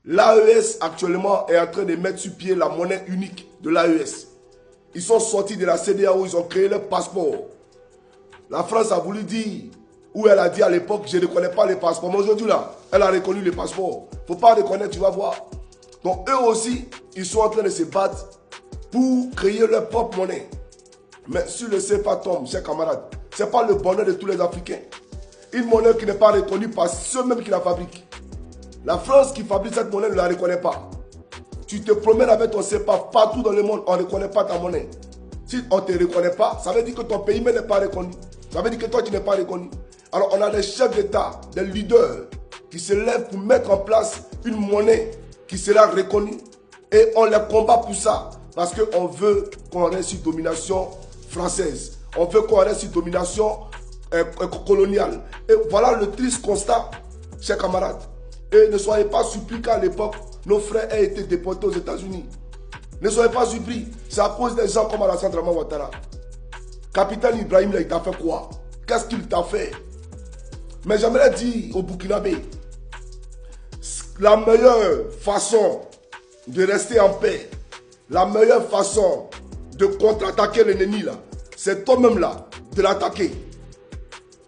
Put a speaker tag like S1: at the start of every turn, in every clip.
S1: L'AES actuellement est en train de mettre sur pied la monnaie unique de l'AES. Ils sont sortis de la CEDEAO, ils ont créé leur passeport. La France a voulu dire, ou elle a dit à l'époque, je ne reconnais pas les passeports. Mais aujourd'hui là, elle a reconnu les passeports. Il ne faut pas reconnaître, tu vas voir. Donc eux aussi, ils sont en train de se battre pour créer leur propre monnaie. Mais si le CFA tombe, chers camarades, ce n'est pas le bonheur de tous les Africains. Une monnaie qui n'est pas reconnue par ceux-mêmes qui la fabriquent. La France qui fabrique cette monnaie ne la reconnaît pas. Tu te promènes avec ton CFA partout dans le monde, on ne reconnaît pas ta monnaie. Si on ne te reconnaît pas, ça veut dire que ton pays même n'est pas reconnu. Ça veut dire que toi, tu n'es pas reconnu. Alors, on a des chefs d'État, des leaders qui se lèvent pour mettre en place une monnaie qui sera reconnue. Et on les combat pour ça. Parce qu'on veut qu'on reste sur domination française. On veut qu'on reste sur domination coloniale. Et voilà le triste constat, chers camarades. Et ne soyez pas surpris qu'à l'époque, nos frères aient été déportés aux États-Unis. Ne soyez pas surpris. C'est à cause des gens comme Alassane Draman Ouattara. Capitaine Ibrahim, il t'a fait quoi? Qu'est-ce qu'il t'a fait? Mais j'aimerais dire au Burkinabé, la meilleure façon de rester en paix, la meilleure façon de contre-attaquer l'ennemi là, c'est toi-même là, de l'attaquer.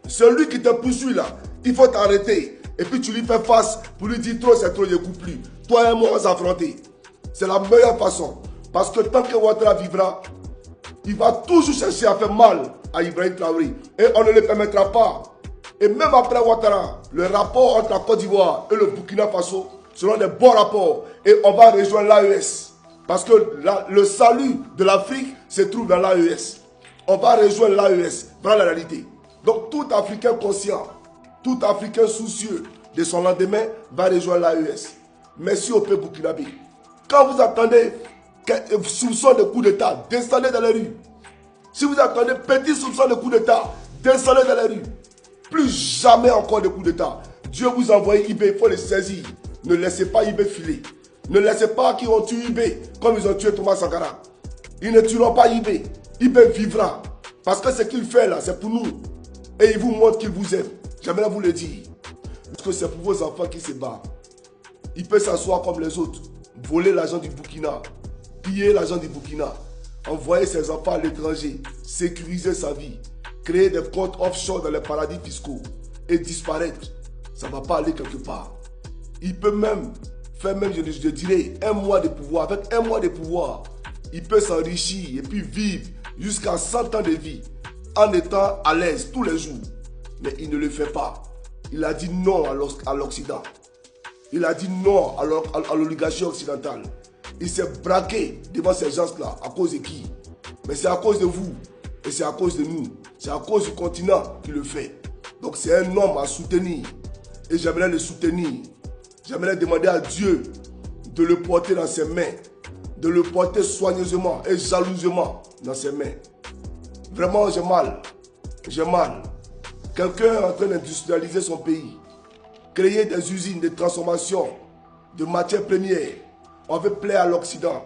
S1: Celui qui te poursuit là, il faut t'arrêter. Et puis tu lui fais face pour lui dire trop, c'est trop, je ne coupe plus. Toi et moi, on s'affronter. C'est la meilleure façon. Parce que tant que Ouattara vivra, il va toujours chercher à faire mal à Ibrahim Traoré. Et on ne le permettra pas. Et même après Ouattara, le rapport entre la Côte d'Ivoire et le Burkina Faso seront des bons rapports. Et on va rejoindre l'AES. Parce que le salut de l'Afrique se trouve dans l'AES. On va rejoindre l'AES. Voilà la réalité. Donc tout Africain conscient, tout Africain soucieux de son lendemain va rejoindre l'AES. Merci au peuple burkinabé. Quand vous attendez soupçon de coup d'État, descendez dans les rues. Si vous attendez petit soupçon de coup d'État, descendez dans les rues. Plus jamais encore de coup d'État. Dieu vous envoie IB, il faut les saisir. Ne laissez pas IB filer. Ne laissez pas qu'ils ont tué IB comme ils ont tué Thomas Sankara. Ils ne tueront pas IB. IB vivra. Parce que ce qu'il fait là, c'est pour nous. Et il vous montre qu'il vous aime. J'aimerais vous le dire. Parce que c'est pour vos enfants qui se battent. Il peut s'asseoir comme les autres. Voler l'argent du Burkina. Piller l'argent du Burkina. Envoyer ses enfants à l'étranger. Sécuriser sa vie. Créer des comptes offshore dans les paradis fiscaux. Et disparaître. Ça ne va pas aller quelque part. Il peut même faire je dirais, un mois de pouvoir. Avec un mois de pouvoir, il peut s'enrichir et puis vivre jusqu'à 100 ans de vie. En étant à l'aise tous les jours. Mais il ne le fait pas. Il a dit non à l'Occident. Il a dit non à l'oligarchie occidentale. Il s'est braqué devant ces gens-là. À cause de qui? Mais c'est à cause de vous. Et c'est à cause de nous. C'est à cause du continent qui le fait. Donc c'est un homme à soutenir. Et j'aimerais le soutenir. J'aimerais demander à Dieu de le porter dans ses mains. De le porter soigneusement et jalousement dans ses mains. Vraiment, j'ai mal. J'ai mal. Quelqu'un est en train d'industrialiser son pays. Créer des usines de transformation de matières premières. On veut plaire à l'Occident.